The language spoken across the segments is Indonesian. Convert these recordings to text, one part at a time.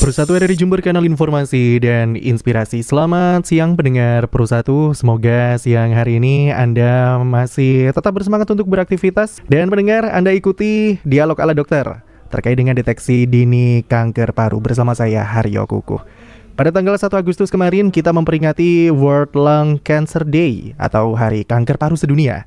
Persatu dari Jember, kanal informasi dan inspirasi. Selamat siang pendengar Persatu. Semoga siang hari ini Anda masih tetap bersemangat untuk beraktivitas. Dan pendengar, Anda ikuti Dialog ala Dokter terkait dengan deteksi dini kanker paru bersama saya, Haryo Kukuh. Pada tanggal 1 Agustus kemarin kita memperingati World Lung Cancer Day atau Hari Kanker Paru Sedunia.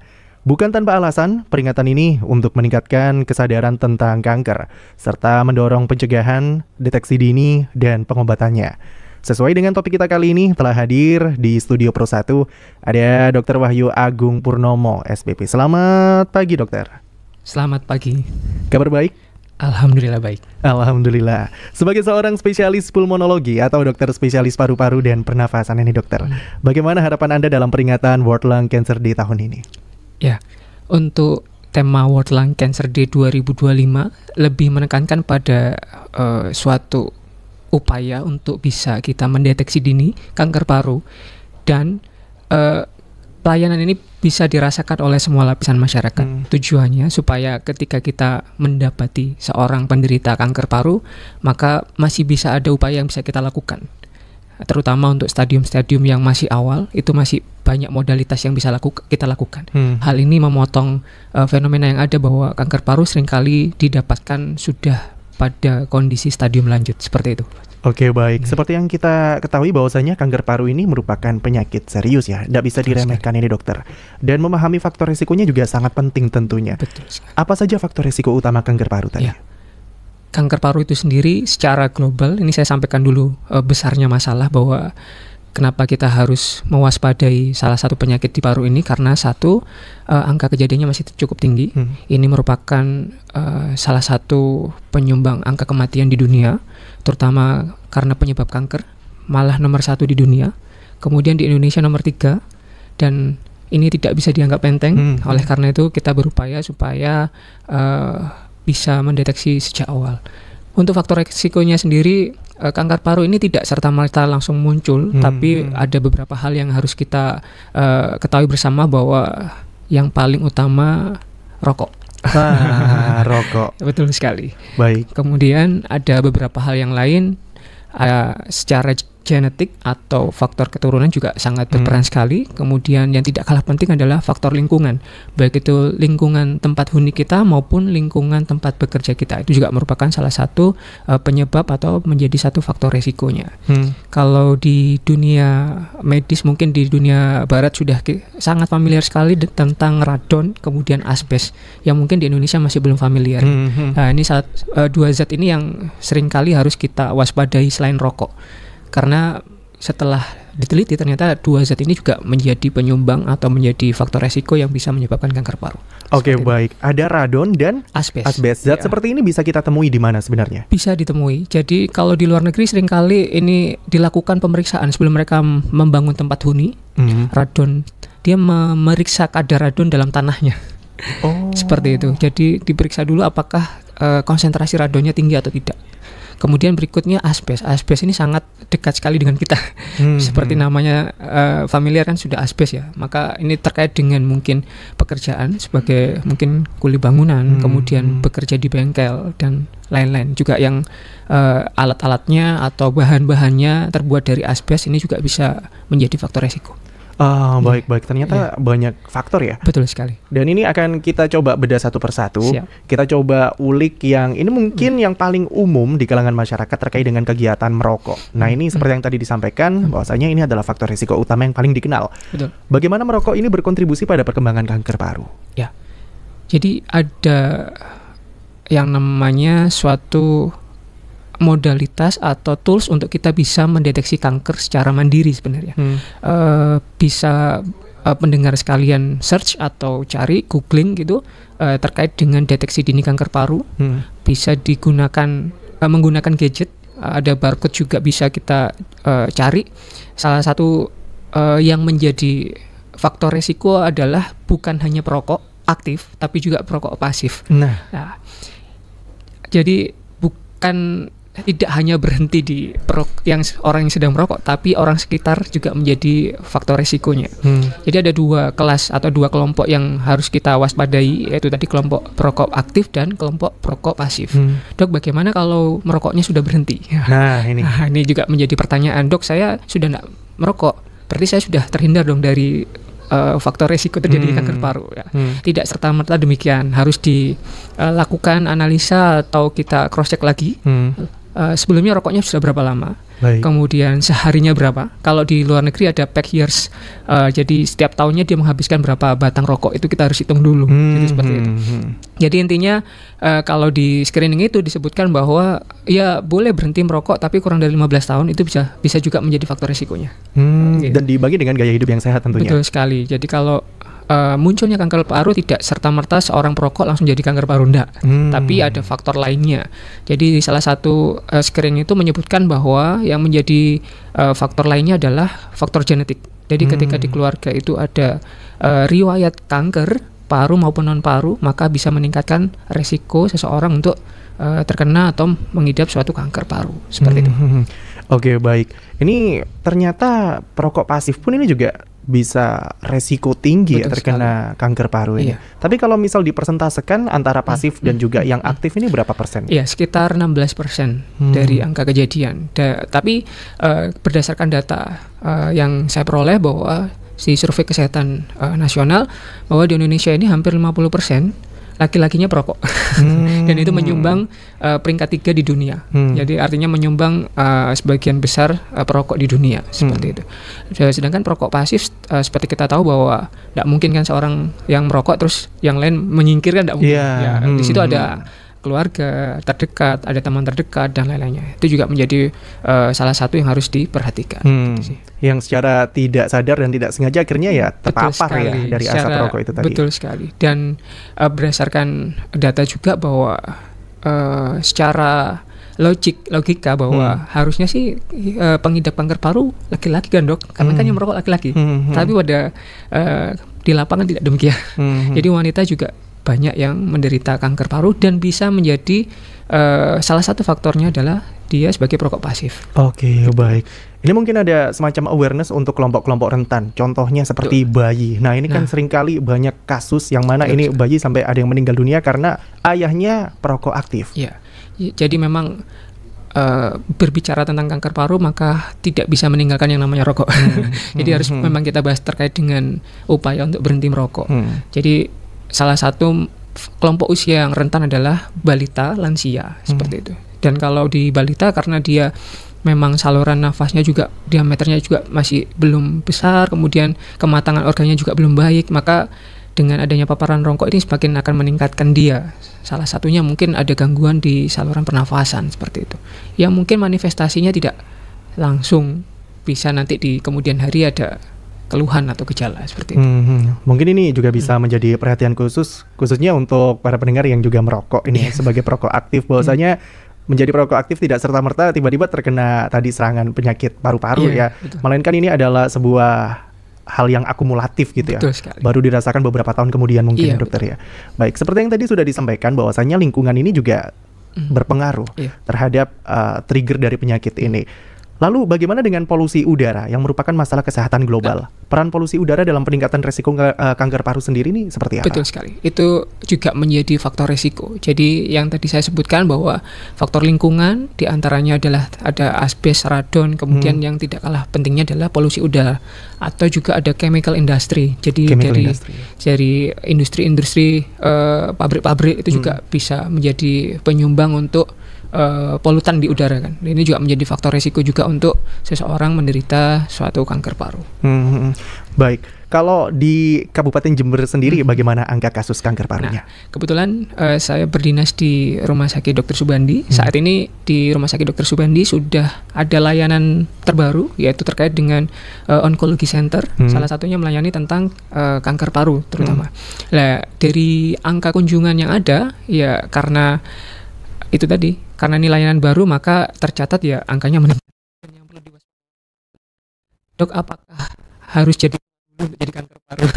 Bukan tanpa alasan, peringatan ini untuk meningkatkan kesadaran tentang kanker, serta mendorong pencegahan, deteksi dini, dan pengobatannya. Sesuai dengan topik kita kali ini, telah hadir di studio Persatu, ada Dr. Wahyu Agung Purnomo, SPP. Selamat pagi, dokter. Selamat pagi. Kabar baik? Alhamdulillah baik. Alhamdulillah. Sebagai seorang spesialis pulmonologi atau dokter spesialis paru-paru dan pernafasan ini, dokter, bagaimana harapan Anda dalam peringatan World Lung Cancer Day tahun ini? Ya, untuk tema World Lung Cancer Day 2025 lebih menekankan pada suatu upaya untuk bisa kita mendeteksi dini kanker paru, dan pelayanan ini bisa dirasakan oleh semua lapisan masyarakat. Tujuannya supaya ketika kita mendapati seorang penderita kanker paru, maka masih bisa ada upaya yang bisa kita lakukan. Terutama untuk stadium-stadium yang masih awal, itu masih banyak modalitas yang bisa kita lakukan. Hal ini memotong fenomena yang ada bahwa kanker paru seringkali didapatkan sudah pada kondisi stadium lanjut, seperti itu. Oke, baik. Seperti yang kita ketahui bahwasanya kanker paru ini merupakan penyakit serius ya, tidak bisa diremehkan ini, dokter. Dan memahami faktor risikonya juga sangat penting tentunya. Betul sekali. Apa saja faktor risiko utama kanker paru tadi? Ya. Kanker paru itu sendiri secara global, ini saya sampaikan dulu besarnya masalah bahwa kenapa kita harus mewaspadai salah satu penyakit di paru ini, karena satu, angka kejadiannya masih cukup tinggi. Ini merupakan salah satu penyumbang angka kematian di dunia, terutama karena penyebab kanker, malah nomor 1 di dunia. Kemudian di Indonesia nomor 3, dan ini tidak bisa dianggap enteng. Oleh karena itu kita berupaya supaya bisa mendeteksi sejak awal. Untuk faktor risikonya sendiri, kanker paru ini tidak serta-merta langsung muncul, tapi ada beberapa hal yang harus kita ketahui bersama, bahwa yang paling utama rokok. Rokok. Betul sekali. Baik. Kemudian ada beberapa hal yang lain, secara genetik atau faktor keturunan juga sangat berperan sekali. Kemudian yang tidak kalah penting adalah faktor lingkungan, baik itu lingkungan tempat huni kita maupun lingkungan tempat bekerja kita. Itu juga merupakan salah satu penyebab atau menjadi satu faktor resikonya. Kalau di dunia medis, mungkin di dunia barat sudah sangat familiar sekali tentang radon, kemudian asbes, yang mungkin di Indonesia masih belum familiar. Nah, ini dua zat ini yang seringkali harus kita waspadai selain rokok. Karena setelah diteliti ternyata dua zat ini juga menjadi penyumbang atau menjadi faktor resiko yang bisa menyebabkan kanker paru. Oke, baik. Ada radon dan asbes. Zat seperti ini bisa kita temui di mana sebenarnya? Bisa ditemui. Jadi kalau di luar negeri seringkali ini dilakukan pemeriksaan sebelum mereka membangun tempat huni. Radon, dia memeriksa kadar radon dalam tanahnya. Seperti itu. Jadi diperiksa dulu apakah konsentrasi radonnya tinggi atau tidak. Kemudian berikutnya asbes. Asbes ini sangat dekat sekali dengan kita. Seperti namanya familiar kan, sudah asbes ya. Maka ini terkait dengan mungkin pekerjaan sebagai mungkin kuli bangunan, kemudian bekerja di bengkel dan lain-lain. Juga yang alat-alatnya atau bahan-bahannya terbuat dari asbes, ini juga bisa menjadi faktor resiko. Baik. Ternyata banyak faktor ya. Betul sekali. Dan ini akan kita coba bedah satu persatu. Siap. Kita coba ulik yang ini mungkin yang paling umum di kalangan masyarakat terkait dengan kegiatan merokok. Nah, ini seperti yang tadi disampaikan, bahwasanya ini adalah faktor risiko utama yang paling dikenal. Betul. Bagaimana merokok ini berkontribusi pada perkembangan kanker paru? Ya. Jadi ada yang namanya suatu modalitas atau tools untuk kita bisa mendeteksi kanker secara mandiri sebenarnya. Bisa pendengar sekalian search atau cari, googling gitu, terkait dengan deteksi dini kanker paru. Bisa digunakan menggunakan gadget, ada barcode juga bisa kita cari. Salah satu yang menjadi faktor resiko adalah bukan hanya perokok aktif, tapi juga perokok pasif. Nah, jadi bukan tidak hanya berhenti di orang yang sedang merokok, tapi orang sekitar juga menjadi faktor resikonya. Jadi ada 2 kelas atau 2 kelompok yang harus kita waspadai, yaitu tadi kelompok perokok aktif dan kelompok perokok pasif. Dok, bagaimana kalau merokoknya sudah berhenti? Nah, ini juga menjadi pertanyaan. Dok, saya sudah tidak merokok, berarti saya sudah terhindar dong dari faktor resiko terjadi kanker paru. Ya. Tidak serta-merta demikian, harus dilakukan analisa atau kita cross check lagi. Sebelumnya rokoknya sudah berapa lama, kemudian seharinya berapa. Kalau di luar negeri ada pack years, jadi setiap tahunnya dia menghabiskan berapa batang rokok, itu kita harus hitung dulu. Jadi seperti itu. Jadi intinya kalau di screening itu disebutkan bahwa ya boleh berhenti merokok, tapi kurang dari 15 tahun itu bisa juga menjadi faktor resikonya. Dan dibagi dengan gaya hidup yang sehat tentunya. Betul sekali. Jadi kalau munculnya kanker paru tidak serta-merta seorang perokok langsung jadi kanker paru, enggak. Tapi ada faktor lainnya. Jadi salah satu screening itu menyebutkan bahwa yang menjadi faktor lainnya adalah faktor genetik. Jadi ketika di keluarga itu ada riwayat kanker paru maupun non paru, maka bisa meningkatkan resiko seseorang untuk terkena atau mengidap suatu kanker paru seperti itu. Oke, baik. Ini ternyata perokok pasif pun ini juga bisa resiko tinggi ya terkena kanker paru ini. Tapi kalau misal dipersentasekan antara pasif dan juga yang aktif ini berapa persen? Iya, sekitar 16% dari angka kejadian. Tapi berdasarkan data yang saya peroleh bahwa di survei kesehatan nasional, bahwa di Indonesia ini hampir 50% laki-lakinya perokok. Dan itu menyumbang peringkat 3 di dunia. Jadi artinya menyumbang sebagian besar perokok di dunia seperti itu. Sedangkan perokok pasif seperti kita tahu bahwa tidak mungkin kan seorang yang merokok terus yang lain menyingkirkan, tidak mungkin. Di situ ada keluarga terdekat, ada teman terdekat dan lain-lainnya. Itu juga menjadi salah satu yang harus diperhatikan. Gitu sih. Yang secara tidak sadar dan tidak sengaja akhirnya ya terpapar ya dari asap rokok itu tadi. Betul sekali. Dan berdasarkan data juga bahwa secara logika bahwa harusnya sih pengidap kanker paru laki-laki kan, Dok, karena kan yang merokok laki-laki. Tapi pada di lapangan tidak demikian. Jadi wanita juga banyak yang menderita kanker paru dan bisa menjadi salah satu faktornya adalah dia sebagai perokok pasif. Oke, baik. Ini mungkin ada semacam awareness untuk kelompok-kelompok rentan. Contohnya seperti bayi. Nah, ini kan seringkali banyak kasus yang mana ini bayi sampai ada yang meninggal dunia karena ayahnya perokok aktif. Iya. Jadi memang berbicara tentang kanker paru maka tidak bisa meninggalkan yang namanya rokok. Jadi harus memang kita bahas terkait dengan upaya untuk berhenti merokok. Jadi salah satu kelompok usia yang rentan adalah balita, lansia, seperti itu. Dan kalau di balita karena dia memang saluran nafasnya juga diameternya juga masih belum besar, kemudian kematangan organnya juga belum baik, maka dengan adanya paparan rokok ini semakin akan meningkatkan dia. Salah satunya mungkin ada gangguan di saluran pernafasan seperti itu. Yang mungkin manifestasinya tidak langsung, bisa nanti di kemudian hari ada keluhan atau gejala seperti itu. Mungkin ini juga bisa menjadi perhatian khususnya untuk para pendengar yang juga merokok ini sebagai perokok aktif, bahwasanya menjadi perokok aktif tidak serta-merta tiba-tiba terkena tadi serangan penyakit paru-paru melainkan ini adalah sebuah hal yang akumulatif gitu ya. Baru dirasakan beberapa tahun kemudian mungkin dokter ya. Baik, seperti yang tadi sudah disampaikan bahwasanya lingkungan ini juga berpengaruh terhadap trigger dari penyakit ini. Lalu bagaimana dengan polusi udara yang merupakan masalah kesehatan global? Peran polusi udara dalam peningkatan resiko kanker paru sendiri ini seperti apa? Betul sekali. Itu juga menjadi faktor resiko. Jadi yang tadi saya sebutkan bahwa faktor lingkungan diantaranya adalah ada asbes, radon, kemudian yang tidak kalah pentingnya adalah polusi udara. Atau juga ada chemical industry. Jadi dari industri-industri pabrik-pabrik itu juga bisa menjadi penyumbang untuk polutan di udara kan. Ini juga menjadi faktor resiko juga untuk seseorang menderita suatu kanker paru. Baik, kalau di Kabupaten Jember sendiri bagaimana angka kasus kanker parunya? Kebetulan saya berdinas di Rumah Sakit Dr. Subandi. Saat ini di Rumah Sakit Dr. Subandi sudah ada layanan terbaru yaitu terkait dengan onkologi center. Salah satunya melayani tentang kanker paru terutama. Nah, dari angka kunjungan yang ada ya karena itu tadi, karena ini layanan baru maka tercatat ya angkanya meningkat. Yang perlu diwaspadai, Dok, apakah harus jadi kanker paru?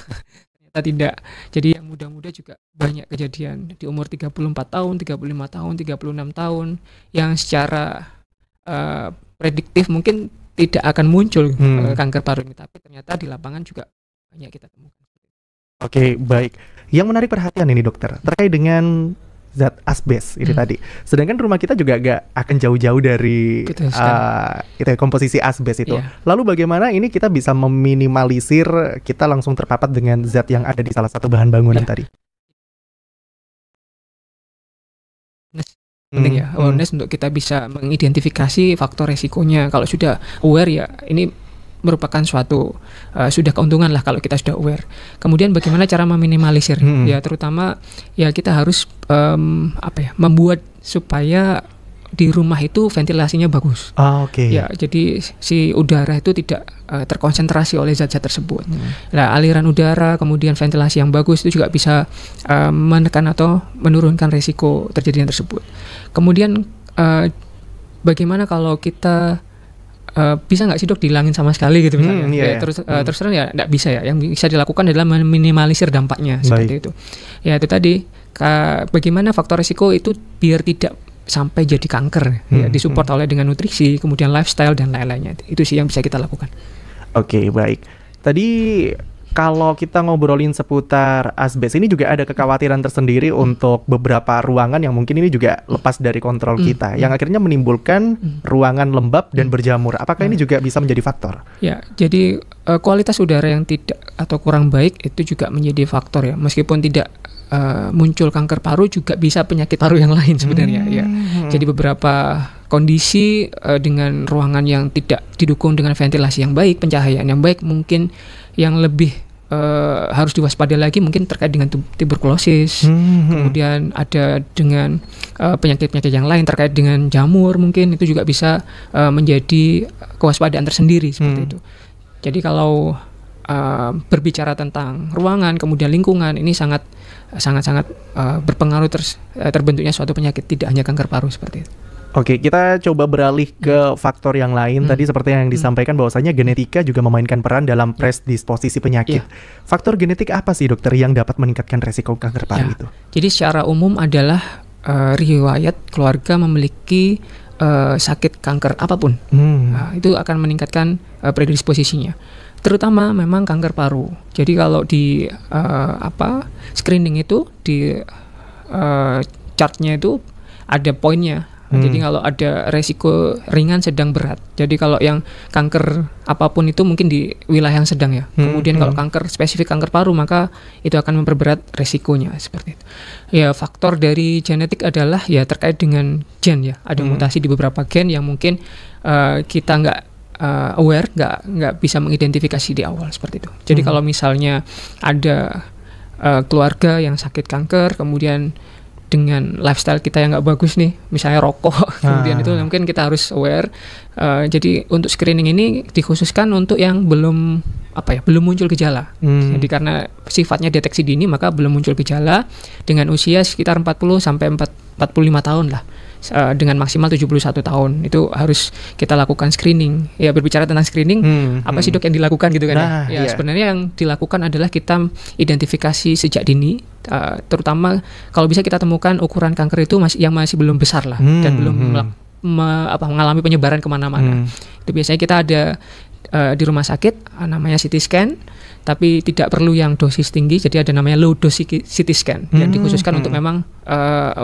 ternyata tidak. Jadi yang muda-muda juga banyak kejadian di umur 34 tahun, 35 tahun, 36 tahun yang secara prediktif mungkin tidak akan muncul kanker paru ini, tapi ternyata di lapangan juga banyak kita temukan. Oke, baik. Yang menarik perhatian ini dokter terkait dengan zat asbes itu tadi. Sedangkan rumah kita juga gak akan jauh-jauh dari komposisi asbes itu. Lalu bagaimana ini kita bisa meminimalisir kita langsung terpapar dengan zat yang ada di salah satu bahan bangunan tadi? Penting ya, awareness untuk kita bisa mengidentifikasi faktor resikonya. Kalau sudah aware ya ini merupakan suatu sudah keuntungan lah kalau kita sudah aware. Kemudian bagaimana cara meminimalisir? Ya terutama ya kita harus membuat supaya di rumah itu ventilasinya bagus. Ya jadi si udara itu tidak terkonsentrasi oleh zat-zat tersebut. Nah aliran udara kemudian ventilasi yang bagus itu juga bisa menekan atau menurunkan resiko terjadinya tersebut. Kemudian bagaimana kalau kita bisa nggak sih dok dihilangin sama sekali gitu misalnya? Terus terang ya nggak bisa ya. Yang bisa dilakukan adalah meminimalisir dampaknya seperti itu. Ya itu tadi bagaimana faktor resiko itu biar tidak sampai jadi kanker ya, disupport oleh dengan nutrisi, kemudian lifestyle dan lain-lainnya. Itu sih yang bisa kita lakukan. Oke, baik. Tadi kalau kita ngobrolin seputar asbes ini juga ada kekhawatiran tersendiri untuk beberapa ruangan yang mungkin ini juga lepas dari kontrol kita, yang akhirnya menimbulkan ruangan lembab dan berjamur. Apakah ini juga bisa menjadi faktor? Ya, jadi kualitas udara yang tidak atau kurang baik itu juga menjadi faktor ya. Meskipun tidak muncul kanker paru, juga bisa penyakit paru yang lain sebenarnya ya. Jadi beberapa kondisi dengan ruangan yang tidak didukung dengan ventilasi yang baik, pencahayaan yang baik, mungkin yang lebih harus diwaspadai lagi mungkin terkait dengan tuberkulosis, kemudian ada dengan penyakit-penyakit yang lain terkait dengan jamur, mungkin itu juga bisa menjadi kewaspadaan tersendiri seperti itu. Jadi kalau berbicara tentang ruangan kemudian lingkungan ini sangat berpengaruh terbentuknya suatu penyakit, tidak hanya kanker paru seperti itu. Oke, kita coba beralih ke faktor yang lain. Tadi seperti yang disampaikan bahwasanya genetika juga memainkan peran dalam predisposisi penyakit. Faktor genetik apa sih dokter yang dapat meningkatkan resiko kanker paru itu? Jadi secara umum adalah riwayat keluarga memiliki sakit kanker apapun. Itu akan meningkatkan predisposisinya. Terutama memang kanker paru. Jadi kalau di screening itu di chartnya itu ada poinnya. Jadi kalau ada resiko ringan, sedang, berat. Jadi kalau yang kanker apapun itu mungkin di wilayah yang sedang ya. Kemudian kalau kanker spesifik kanker paru maka itu akan memperberat resikonya seperti itu. Ya faktor dari genetik adalah ya terkait dengan gen ya. Ada mutasi di beberapa gen yang mungkin kita nggak aware, nggak bisa mengidentifikasi di awal seperti itu. Jadi kalau misalnya ada keluarga yang sakit kanker, kemudian dengan lifestyle kita yang nggak bagus nih, misalnya rokok, kemudian itu mungkin kita harus aware. Jadi untuk screening ini dikhususkan untuk yang belum muncul gejala. Jadi karena sifatnya deteksi dini maka belum muncul gejala dengan usia sekitar 40 sampai 45 tahun lah. Dengan maksimal 71 tahun itu harus kita lakukan screening. Ya berbicara tentang screening, apa sih dok yang dilakukan gitu kan? Sebenarnya yang dilakukan adalah kita identifikasi sejak dini, terutama kalau bisa kita temukan ukuran kanker itu masih belum besar lah dan belum mengalami penyebaran kemana-mana. Itu biasanya kita ada di rumah sakit namanya CT scan, tapi tidak perlu yang dosis tinggi, jadi ada namanya low dose CT scan yang dikhususkan untuk memang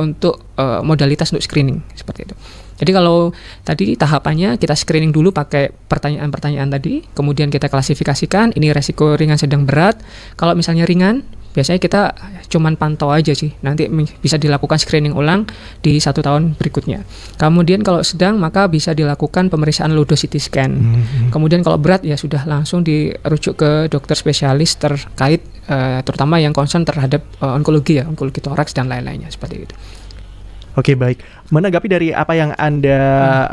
untuk modalitas untuk screening seperti itu. Jadi kalau tadi tahapannya kita screening dulu pakai pertanyaan-pertanyaan tadi, kemudian kita klasifikasikan ini resiko ringan, sedang, berat. Kalau misalnya ringan, biasanya kita cuman pantau aja sih, nanti bisa dilakukan screening ulang di 1 tahun berikutnya. Kemudian kalau sedang maka bisa dilakukan pemeriksaan low dose CT scan. Kemudian kalau berat ya sudah langsung dirujuk ke dokter spesialis terkait, terutama yang concern terhadap onkologi toraks dan lain-lainnya seperti itu. Oke, baik. Menanggapi dari apa yang Anda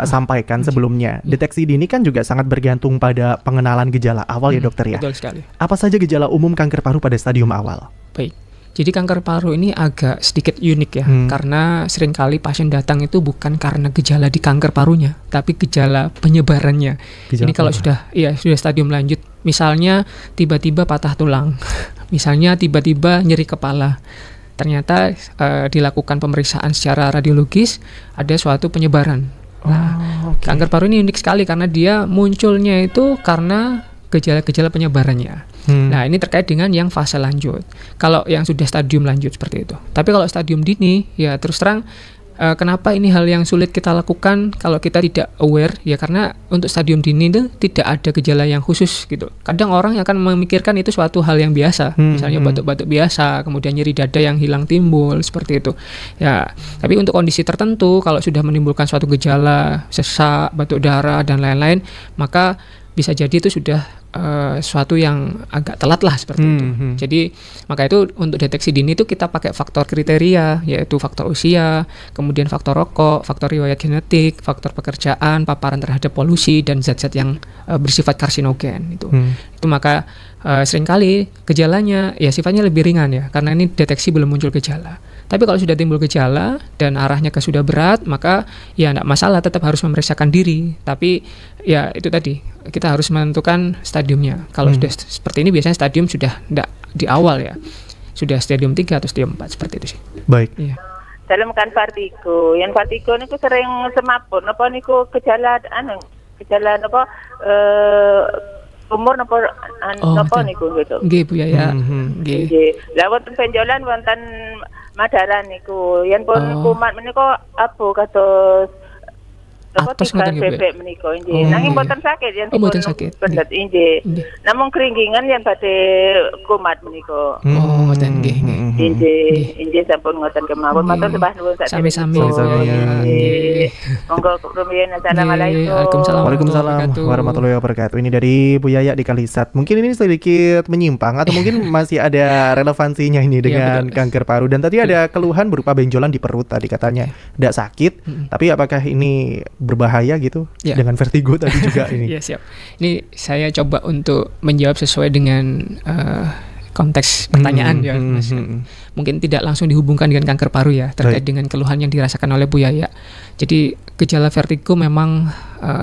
sampaikan sebelumnya, deteksi dini kan juga sangat bergantung pada pengenalan gejala awal ya dokter ya. Betul sekali. Apa saja gejala umum kanker paru pada stadium awal? Baik. Jadi kanker paru ini agak sedikit unik ya, karena seringkali pasien datang itu bukan karena gejala di kanker parunya, tapi gejala penyebarannya. Ini kalau sudah stadium lanjut, misalnya tiba-tiba patah tulang, misalnya tiba-tiba nyeri kepala, ternyata dilakukan pemeriksaan secara radiologis ada suatu penyebaran. Nah, kanker paru ini unik sekali karena dia munculnya itu karena gejala-gejala penyebarannya. Nah, ini terkait dengan yang fase lanjut. Kalau yang sudah stadium lanjut seperti itu. Tapi kalau stadium dini, ya terus terang kenapa ini hal yang sulit kita lakukan kalau kita tidak aware, ya karena untuk stadium dini itu tidak ada gejala yang khusus gitu. Kadang orang akan memikirkan itu suatu hal yang biasa, misalnya batuk-batuk biasa, kemudian nyeri dada yang hilang timbul seperti itu. Ya, tapi untuk kondisi tertentu kalau sudah menimbulkan suatu gejala, sesak, batuk darah dan lain-lain, maka bisa jadi itu sudah suatu yang agak telat lah seperti itu. Jadi maka itu untuk deteksi dini itu kita pakai faktor kriteria, yaitu faktor usia, kemudian faktor rokok, faktor riwayat genetik, faktor pekerjaan, paparan terhadap polusi dan zat-zat yang bersifat karsinogen itu. Itu maka seringkali gejalanya ya sifatnya lebih ringan ya, karena ini deteksi belum muncul gejala. Tapi kalau sudah timbul gejala dan arahnya ke sudah berat, maka ya enggak masalah, tetap harus memeriksakan diri. Tapi ya itu tadi, kita harus menentukan stadiumnya. Kalau sudah seperti ini biasanya stadium sudah enggak di awal ya. Sudah stadium 3 atau stadium 4 seperti itu sih. Baik. Iya. Dalam kan vertigo, yang vertigo niku sering semaput napa niku gejala napa umur napa niku gitu. Nggih Bu Yaya. Nggih. Lah wonten benjolan wonten madaran niku, yen pun kumat menika abu kados atos ngoten nggih, bebek menika nggih. Nanging mboten sakit yen mboten sakit. Pendet nggih. Namung kringgingan yen badhe kumat menika. Oh, ngoten nggih. Nggih sampun ngoten kemawon. Matur sembah nuwun sak sami-sami. Monggo rumiyin. Assalamualaikum. Waalaikumsalam warahmatullahi wabarakatuh. Ini dari Bu Yaya di Kalisat. Mungkin ini sedikit menyimpang atau mungkin masih ada relevansinya ini dengan kanker paru. Dan tadi ada keluhan berupa benjolan di perut tadi katanya. Tidak sakit, tapi apakah ini berbahaya gitu dengan vertigo tadi juga ini? Ya siap. Ini saya coba untuk menjawab sesuai dengan konteks pertanyaan ya Mas. Mungkin tidak langsung dihubungkan dengan kanker paru ya, terkait dengan keluhan yang dirasakan oleh Bu Yaya. Jadi gejala vertigo memang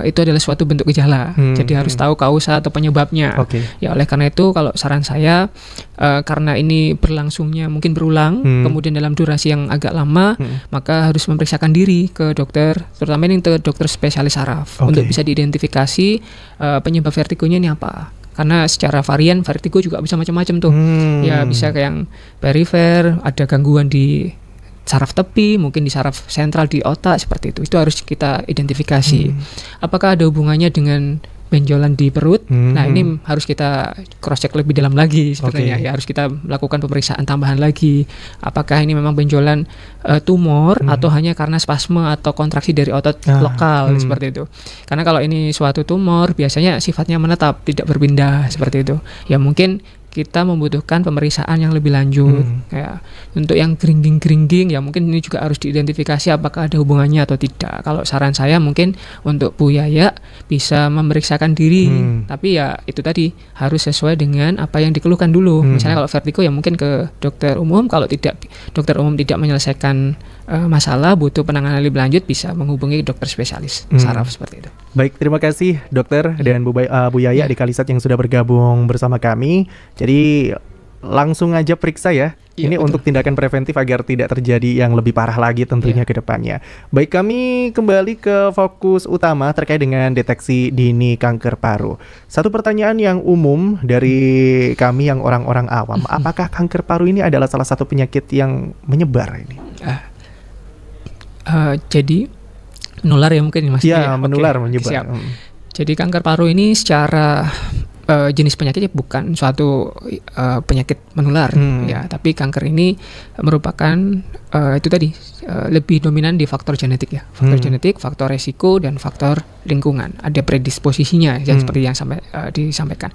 itu adalah suatu bentuk gejala. Jadi harus tahu kausa atau penyebabnya. Ya oleh karena itu kalau saran saya karena ini berlangsungnya mungkin berulang, kemudian dalam durasi yang agak lama, maka harus memeriksakan diri ke dokter, terutama ini ke dokter spesialis saraf untuk bisa diidentifikasi penyebab vertigonya ini apa. Karena secara varian vertigo juga bisa macam-macam tuh. Ya bisa kayak yang perifer, ada gangguan di saraf tepi, mungkin di saraf sentral di otak seperti itu. Itu harus kita identifikasi. Apakah ada hubungannya dengan benjolan di perut? Nah, ini harus kita cross check lebih dalam lagi sebetulnya. Ya harus kita melakukan pemeriksaan tambahan lagi. Apakah ini memang benjolan tumor atau hanya karena spasme atau kontraksi dari otot lokal seperti itu. Karena kalau ini suatu tumor biasanya sifatnya menetap, tidak berpindah seperti itu. Ya mungkin kita membutuhkan pemeriksaan yang lebih lanjut. Ya, untuk yang geringging ya mungkin ini juga harus diidentifikasi apakah ada hubungannya atau tidak. Kalau saran saya mungkin untuk Bu Yaya bisa memeriksakan diri, tapi ya itu tadi harus sesuai dengan apa yang dikeluhkan dulu. Misalnya kalau vertigo ya mungkin ke dokter umum, kalau tidak dokter umum tidak menyelesaikan masalah butuh penanganan lebih lanjut bisa menghubungi dokter spesialis saraf seperti itu. Baik, terima kasih dokter dan Bu Yaya di Kalisat yang sudah bergabung bersama kami. Jadi langsung aja periksa ya. Ini betul. Untuk tindakan preventif agar tidak terjadi yang lebih parah lagi tentunya ke depannya. Baik, kami kembali ke fokus utama terkait dengan deteksi dini kanker paru. Satu pertanyaan yang umum dari kami yang orang-orang awam, apakah kanker paru ini adalah salah satu penyakit yang menyebar ini? Jadi menular ya mungkin Mas. Ya, menular, menyebar. Jadi kanker paru ini secara jenis penyakitnya bukan suatu penyakit menular ya, tapi kanker ini merupakan itu tadi lebih dominan di faktor genetik ya, faktor genetik, faktor resiko dan faktor lingkungan. Ada predisposisinya yang seperti yang disampaikan.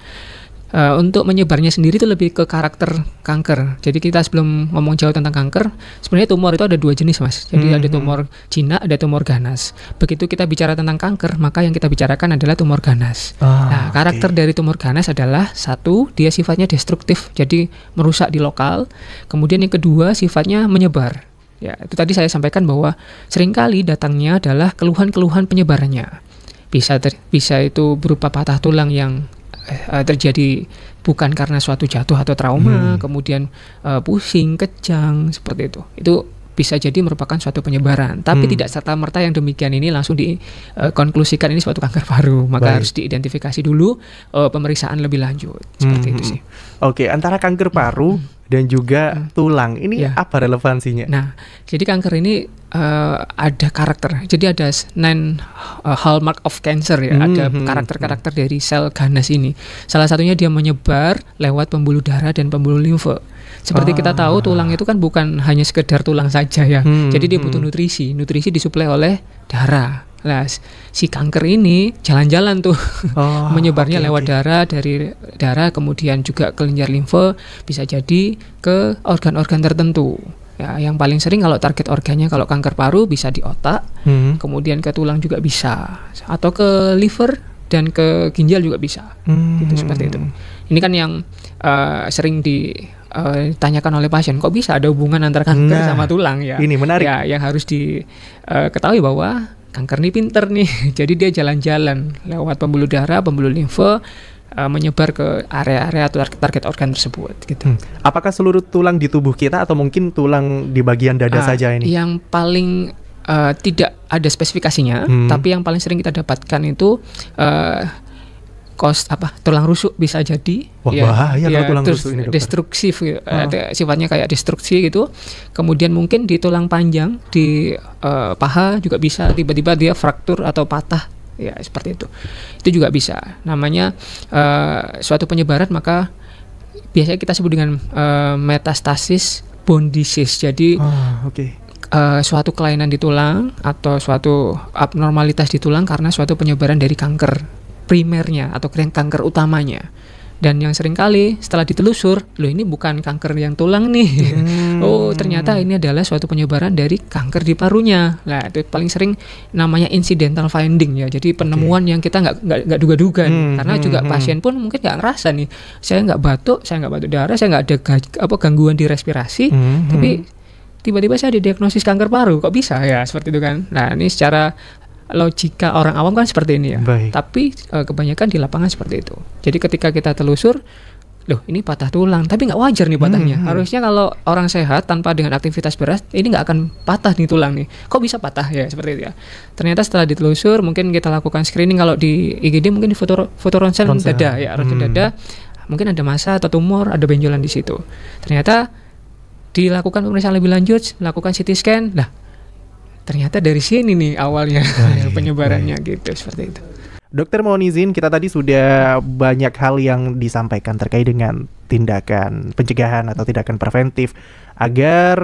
Untuk menyebarnya sendiri itu lebih ke karakter kanker. Jadi kita sebelum ngomong jauh tentang kanker, sebenarnya tumor itu ada 2 jenis, Mas. Jadi ada tumor jinak, ada tumor ganas. Begitu kita bicara tentang kanker, maka yang kita bicarakan adalah tumor ganas. Nah, karakter dari tumor ganas adalah satu, dia sifatnya destruktif, jadi merusak di lokal. Kemudian yang kedua, sifatnya menyebar. Ya, itu tadi saya sampaikan bahwa seringkali datangnya adalah keluhan-keluhan penyebarannya. Bisa itu berupa patah tulang yang terjadi bukan karena suatu jatuh atau trauma, kemudian pusing, kejang, seperti itu. Itu bisa jadi merupakan suatu penyebaran, tapi tidak serta-merta yang demikian ini langsung dikonklusikan ini suatu kanker paru. Maka harus diidentifikasi dulu, pemeriksaan lebih lanjut. Seperti itu sih. Oke, antara kanker paru dan juga tulang, ini apa relevansinya? Nah, jadi kanker ini ada karakter. Jadi ada 9 hallmark of cancer ya. Ada karakter-karakter dari sel ganas ini. Salah satunya dia menyebar lewat pembuluh darah dan pembuluh limfe. Seperti kita tahu tulang itu kan bukan hanya sekedar tulang saja ya. Jadi dia butuh nutrisi. Nutrisi disuplai oleh darah. Nah, si kanker ini jalan-jalan tuh menyebarnya lewat darah, dari darah kemudian juga ke kelenjar limfe, bisa jadi ke organ-organ tertentu. Ya, yang paling sering kalau target organnya kalau kanker paru bisa di otak, kemudian ke tulang juga bisa, atau ke liver dan ke ginjal juga bisa. Gitu, seperti itu. Ini kan yang sering ditanyakan oleh pasien, kok bisa ada hubungan antara kanker sama tulang ya? Ini menarik. Ya, yang harus diketahui bahwa kanker ini pinter nih, jadi dia jalan-jalan lewat pembuluh darah, pembuluh limfe, menyebar ke area-area atau target organ tersebut. Gitu. Apakah seluruh tulang di tubuh kita atau mungkin tulang di bagian dada saja ini? Yang paling tidak ada spesifikasinya, tapi yang paling sering kita dapatkan itu tulang rusuk bisa jadi. Bahaya kalau tulang rusuk ini, dokter. Destruktif, sifatnya kayak destruksi gitu. Kemudian mungkin di tulang panjang, di paha juga bisa tiba-tiba dia fraktur atau patah. Ya, seperti itu. Itu juga bisa. Namanya suatu penyebaran, maka biasanya kita sebut dengan metastasis bone disease. Jadi suatu kelainan di tulang atau suatu abnormalitas di tulang karena suatu penyebaran dari kanker primernya atau kanker utamanya. Dan yang sering kali setelah ditelusur, loh ini bukan kanker yang tulang nih. Oh, ternyata ini adalah suatu penyebaran dari kanker di parunya. Nah, itu paling sering namanya incidental finding ya. Jadi penemuan yang kita nggak duga-duga nih. Karena juga pasien pun mungkin nggak ngerasa nih, saya nggak batuk darah, saya nggak ada gangguan di respirasi, tapi tiba-tiba saya didiagnosis kanker paru. Kok bisa ya? Seperti itu kan. Nah, ini secara logika orang awam kan seperti ini ya. Tapi kebanyakan di lapangan seperti itu. Jadi ketika kita telusur, loh ini patah tulang, tapi nggak wajar nih patahnya. Harusnya kalau orang sehat tanpa dengan aktivitas berat, ini nggak akan patah nih tulang nih. Kok bisa patah ya? Seperti itu ya. Ternyata setelah ditelusur, mungkin kita lakukan screening. Kalau di IGD mungkin di foto ronsen dada ya, ronsen dada, mungkin ada massa atau tumor, ada benjolan di situ. Ternyata dilakukan pemeriksaan lebih lanjut, melakukan CT scan, lah ternyata dari sini nih awalnya penyebarannya gitu, seperti itu. Dokter mohon izin, kita tadi sudah banyak hal yang disampaikan terkait dengan tindakan pencegahan atau tindakan preventif agar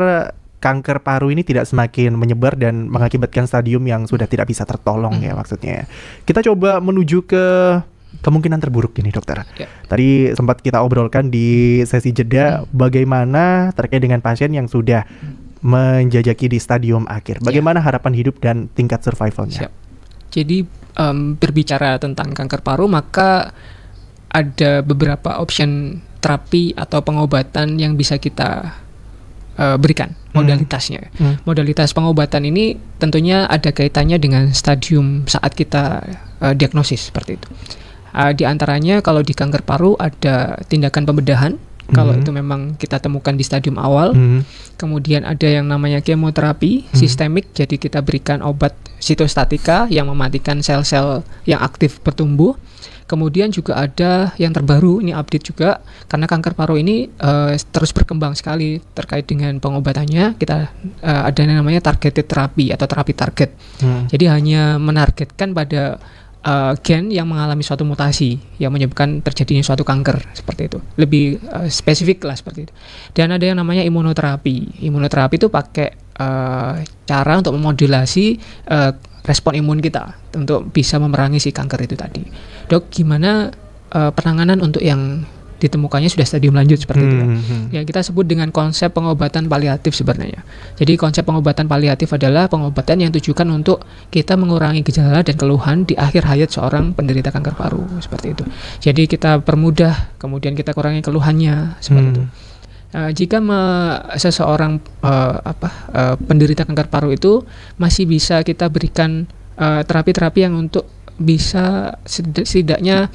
kanker paru ini tidak semakin menyebar dan mengakibatkan stadium yang sudah tidak bisa tertolong ya maksudnya. Kita coba menuju ke kemungkinan terburuk ini, dokter. Tadi sempat kita obrolkan di sesi jeda bagaimana terkait dengan pasien yang sudah menjajaki di stadium akhir. Bagaimana harapan hidup dan tingkat survivalnya? Jadi berbicara tentang kanker paru, maka ada beberapa option terapi atau pengobatan yang bisa kita berikan modalitasnya. Modalitas pengobatan ini tentunya ada kaitannya dengan stadium saat kita diagnosis, seperti itu. Di antaranya kalau di kanker paru ada tindakan pembedahan. Kalau itu memang kita temukan di stadium awal. Kemudian ada yang namanya kemoterapi sistemik. Jadi kita berikan obat sitostatika yang mematikan sel-sel yang aktif bertumbuh. Kemudian juga ada yang terbaru, ini update juga, karena kanker paru ini terus berkembang sekali terkait dengan pengobatannya. Kita ada yang namanya targeted therapy atau terapi target. Jadi hanya menargetkan pada gen yang mengalami suatu mutasi yang menyebabkan terjadinya suatu kanker, seperti itu. Lebih spesifik lah, seperti itu. Dan ada yang namanya imunoterapi. Imunoterapi itu pakai cara untuk memodulasi respon imun kita untuk bisa memerangi si kanker itu tadi. Dok, gimana penanganan untuk yang ditemukannya sudah stadium lanjut seperti itu ya. Kita sebut dengan konsep pengobatan paliatif sebenarnya. Jadi konsep pengobatan paliatif adalah pengobatan yang tujukan untuk kita mengurangi gejala dan keluhan di akhir hayat seorang penderita kanker paru seperti itu. Jadi kita permudah, kemudian kita kurangi keluhannya seperti itu. Jika seseorang penderita kanker paru itu masih bisa kita berikan terapi-terapi yang untuk bisa setidaknya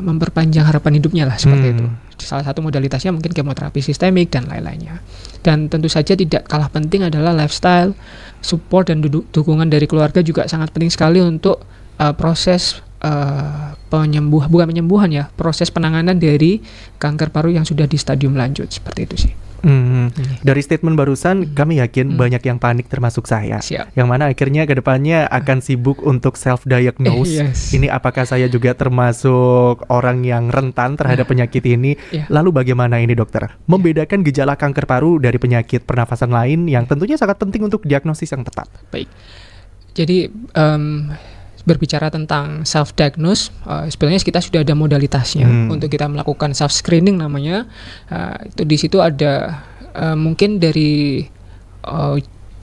memperpanjang harapan hidupnya lah seperti itu. Salah satu modalitasnya mungkin kemoterapi sistemik dan lain-lainnya. Dan tentu saja tidak kalah penting adalah lifestyle, support dan dukungan dari keluarga juga sangat penting sekali untuk proses proses penanganan dari kanker paru yang sudah di stadium lanjut seperti itu sih. Dari statement barusan kami yakin banyak yang panik termasuk saya. Siap. Yang mana akhirnya kedepannya akan sibuk untuk self-diagnose. Ini apakah saya juga termasuk orang yang rentan terhadap penyakit ini? Lalu bagaimana ini dokter? Membedakan gejala kanker paru dari penyakit pernafasan lain yang tentunya sangat penting untuk diagnosis yang tepat. Baik. Jadi berbicara tentang self-diagnose, sebenarnya kita sudah ada modalitasnya untuk kita melakukan self-screening namanya. Itu di situ ada mungkin dari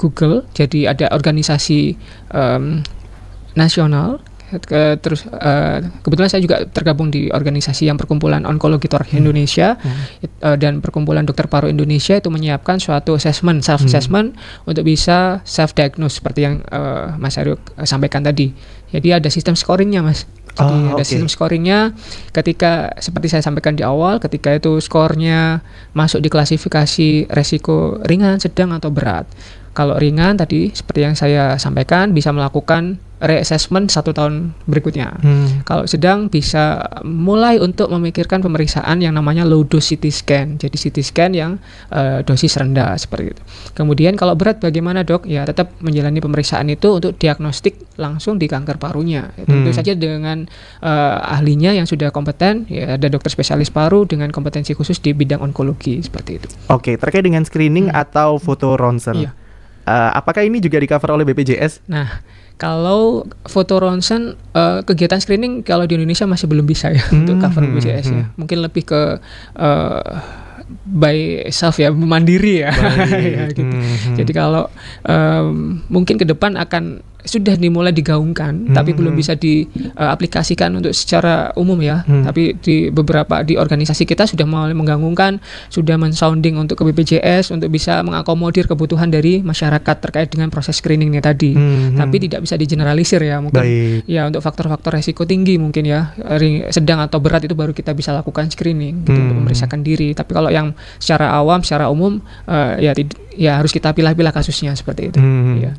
Google, jadi ada organisasi nasional. Terus kebetulan saya juga tergabung di organisasi yang Perkumpulan Onkologi Thorax Indonesia dan Perkumpulan Dokter Paru Indonesia itu menyiapkan suatu assessment, self-assessment untuk bisa self-diagnose seperti yang Mas Aryo sampaikan tadi. Jadi ada sistem scoringnya Mas. Jadi ada sistem scoringnya ketika seperti saya sampaikan di awal, ketika itu skornya masuk di klasifikasi resiko ringan, sedang atau berat. Kalau ringan tadi seperti yang saya sampaikan bisa melakukan reassessment 1 tahun berikutnya. Kalau sedang bisa mulai untuk memikirkan pemeriksaan yang namanya low dose CT scan. Jadi CT scan yang dosis rendah seperti itu. Kemudian kalau berat bagaimana dok? Ya tetap menjalani pemeriksaan itu untuk diagnostik langsung di kanker parunya. Tentu saja dengan ahlinya yang sudah kompeten. Ya ada dokter spesialis paru dengan kompetensi khusus di bidang onkologi seperti itu. Oke, terkait dengan screening atau foto ronsen. Iya. Apakah ini juga di-cover oleh BPJS? Nah, kalau foto ronsen kegiatan screening kalau di Indonesia masih belum bisa ya untuk cover BPJS ya. Mungkin lebih ke by self ya, mandiri ya. Ya gitu. Jadi kalau mungkin ke depan akan sudah dimulai digaungkan, tapi belum bisa diaplikasikan untuk secara umum ya. Tapi di beberapa di organisasi kita sudah mulai menggaungkan, sudah men-sounding untuk ke BPJS untuk bisa mengakomodir kebutuhan dari masyarakat terkait dengan proses screening ini tadi. Tapi tidak bisa digeneralisir ya, mungkin ya untuk faktor-faktor resiko tinggi mungkin ya, sedang atau berat itu baru kita bisa lakukan screening gitu, untuk memeriksakan diri. Tapi kalau yang secara awam, secara umum ya harus kita pilah-pilah kasusnya seperti itu.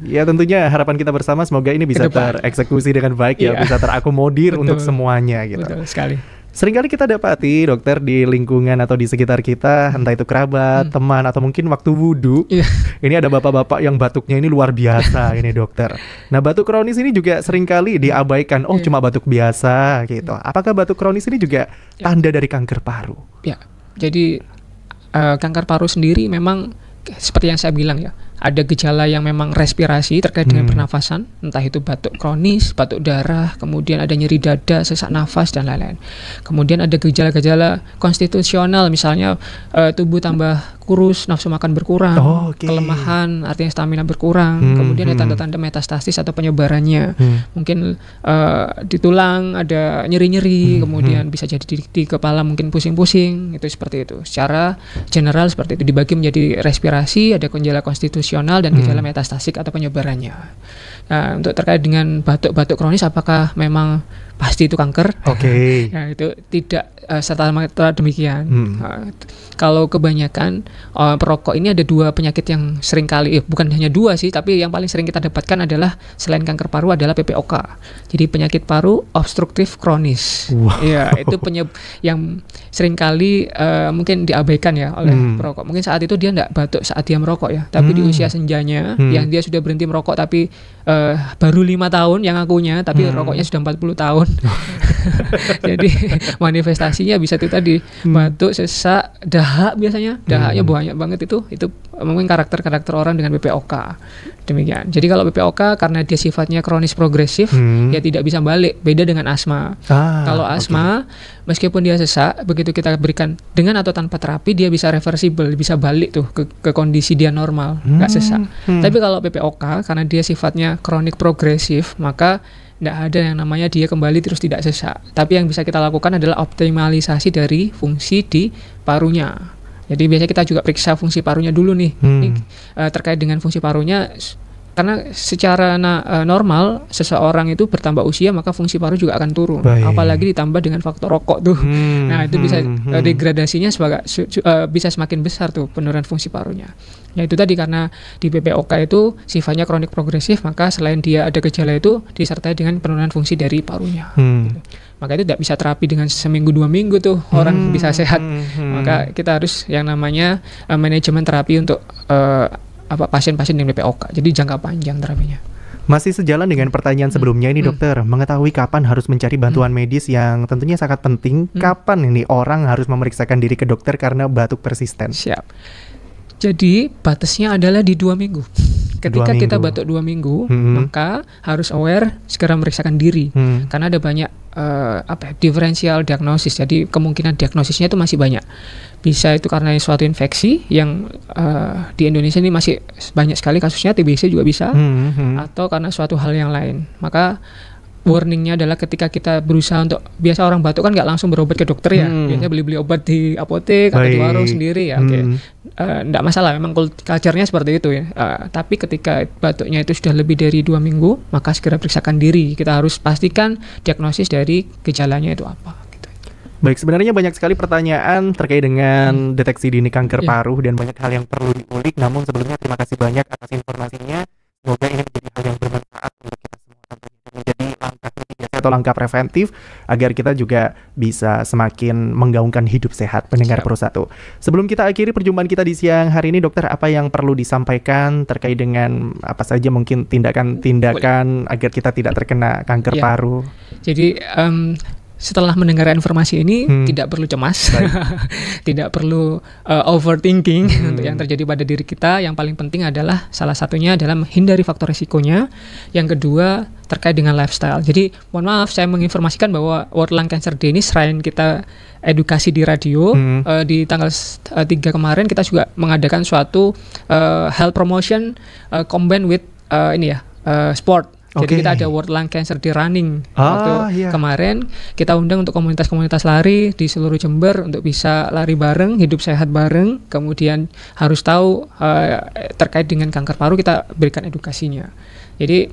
Ya tentunya harapan kita bersama semoga ini bisa tereksekusi dengan baik ya, bisa terakomodir untuk semuanya gitu. Betul sekali. Seringkali kita dapati dokter di lingkungan atau di sekitar kita, entah itu kerabat, teman atau mungkin waktu wudhu, ini ada bapak-bapak yang batuknya ini luar biasa ini dokter. Nah batuk kronis ini juga seringkali diabaikan, cuma batuk biasa gitu. Apakah batuk kronis ini juga tanda dari kanker paru? Ya, jadi kanker paru sendiri memang seperti yang saya bilang ya, ada gejala yang memang respirasi terkait dengan pernafasan, entah itu batuk kronis, batuk darah, kemudian ada nyeri dada, sesak nafas dan lain-lain. Kemudian ada gejala-gejala konstitusional, misalnya tubuh tambah kurus, nafsu makan berkurang, kelemahan, artinya stamina berkurang. Kemudian ada tanda-tanda metastasis atau penyebarannya. Mungkin di tulang ada nyeri-nyeri, kemudian bisa jadi di kepala mungkin pusing-pusing, itu seperti itu. Secara general seperti itu, dibagi menjadi respirasi, ada gejala konstitusional dan gejala metastasik atau penyebarannya. Nah, untuk terkait dengan batuk-batuk kronis apakah memang pasti itu kanker? Ya, itu tidak serta-merta demikian. Kalau kebanyakan perokok ini ada 2 penyakit yang sering kali, bukan hanya 2 sih, tapi yang paling sering kita dapatkan adalah selain kanker paru adalah PPOK. Jadi penyakit paru obstruktif kronis. Ya, itu yang sering kali mungkin diabaikan ya oleh perokok. Mungkin saat itu dia tidak batuk saat dia merokok ya, tapi di usia senjanya yang dia sudah berhenti merokok tapi baru 5 tahun yang akunya, tapi rokoknya sudah 40 tahun. Omikron. Jadi manifestasinya bisa itu tadi batuk, sesak, dahak biasanya. Dahaknya banyak banget itu mungkin karakter orang dengan PPOK. Demikian. Jadi kalau PPOK karena dia sifatnya kronis progresif, ya tidak bisa balik. Beda dengan asma. Kalau asma, meskipun dia sesak, begitu kita berikan dengan atau tanpa terapi, dia bisa reversible, bisa balik tuh ke kondisi dia normal, nggak sesak. Tapi kalau PPOK karena dia sifatnya kronik progresif, maka tidak ada yang namanya dia kembali terus tidak sesak. Tapi yang bisa kita lakukan adalah optimalisasi dari fungsi di parunya. Jadi biasanya kita juga periksa fungsi parunya dulu nih. Terkait dengan fungsi parunya, karena secara normal seseorang itu bertambah usia maka fungsi paru juga akan turun. Apalagi ditambah dengan faktor rokok tuh. Nah itu bisa degradasinya bisa semakin besar tuh penurunan fungsi parunya. Ya itu tadi karena di PPOK itu sifatnya kronik progresif, maka selain dia ada gejala itu disertai dengan penurunan fungsi dari parunya. Gitu. Maka itu tidak bisa terapi dengan seminggu 2 minggu tuh orang bisa sehat. Maka kita harus yang namanya manajemen terapi untuk pasien-pasien dengan PPOK. Jadi jangka panjang terapinya. Masih sejalan dengan pertanyaan sebelumnya ini dokter, mengetahui kapan harus mencari bantuan medis yang tentunya sangat penting, kapan ini orang harus memeriksakan diri ke dokter karena batuk persisten? Siap. Jadi batasnya adalah di 2 minggu. Ketika kita batuk 2 minggu, maka harus aware segera memeriksakan diri. Karena ada banyak diferensial diagnosis. Jadi kemungkinan diagnosisnya itu masih banyak. Bisa itu karena suatu infeksi yang di Indonesia ini masih banyak sekali kasusnya, TBC juga bisa, atau karena suatu hal yang lain. Maka warningnya adalah ketika kita berusaha untuk, biasa orang batuk kan nggak langsung berobat ke dokter ya, biasanya beli obat di apotek atau di warung sendiri ya. Nggak masalah, memang culture-nya seperti itu ya. Tapi ketika batuknya itu sudah lebih dari 2 minggu, maka segera periksakan diri. Kita harus pastikan diagnosis dari gejalanya itu apa. Baik, sebenarnya banyak sekali pertanyaan terkait dengan deteksi dini kanker paru dan banyak hal yang perlu diulik. Namun sebelumnya terima kasih banyak atas informasinya. Semoga ini menjadi hal yang bermanfaat untuk kita semua, tentunya menjadi langkah mitigasi atau langkah preventif agar kita juga bisa semakin menggaungkan hidup sehat. Pendengar Pro 1. Sebelum kita akhiri perjumpaan kita di siang hari ini, dokter, apa yang perlu disampaikan terkait dengan apa saja mungkin tindakan-tindakan agar kita tidak terkena kanker paru? Jadi setelah mendengar informasi ini tidak perlu cemas, tidak perlu overthinking untuk yang terjadi pada diri kita. Yang paling penting adalah salah satunya adalah menghindari faktor resikonya. Yang kedua terkait dengan lifestyle. Jadi mohon maaf saya menginformasikan bahwa World Lung Cancer Day ini selain kita edukasi di radio, di tanggal 3 kemarin kita juga mengadakan suatu health promotion combined with sport. Jadi kita ada World Lung Cancer Day running waktu kemarin. Kita undang untuk komunitas-komunitas lari di seluruh Jember untuk bisa lari bareng, hidup sehat bareng. Kemudian harus tahu terkait dengan kanker paru, kita berikan edukasinya. Jadi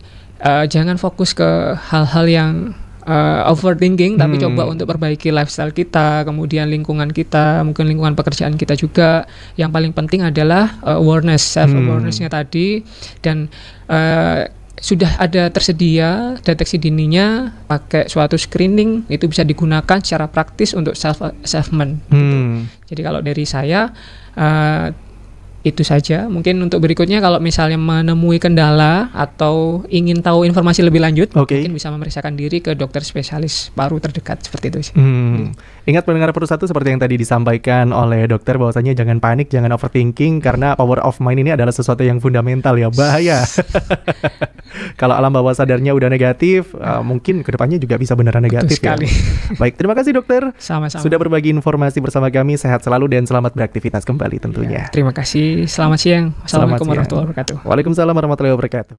jangan fokus ke hal-hal yang overthinking, tapi coba untuk perbaiki lifestyle kita, kemudian lingkungan kita, mungkin lingkungan pekerjaan kita juga. Yang paling penting adalah awareness, self-awareness-nya tadi. Dan sudah ada tersedia deteksi dininya pakai suatu screening, itu bisa digunakan secara praktis untuk self-assessment gitu. Jadi kalau dari saya itu saja. Mungkin untuk berikutnya kalau misalnya menemui kendala atau ingin tahu informasi lebih lanjut, mungkin bisa memeriksakan diri ke dokter spesialis paru terdekat, seperti itu sih. Ingat pendengar Pro 1, seperti yang tadi disampaikan oleh dokter, bahwasanya jangan panik, jangan overthinking, karena power of mind ini adalah sesuatu yang fundamental ya, bahaya. Kalau alam bawah sadarnya udah negatif, mungkin kedepannya juga bisa beneran negatif ya. Baik, terima kasih dokter. Sama-sama. Sudah berbagi informasi bersama kami. Sehat selalu dan selamat beraktivitas kembali tentunya. Terima kasih. Selamat siang. Assalamualaikum warahmatullahi wabarakatuh. Waalaikumsalam warahmatullahi wabarakatuh.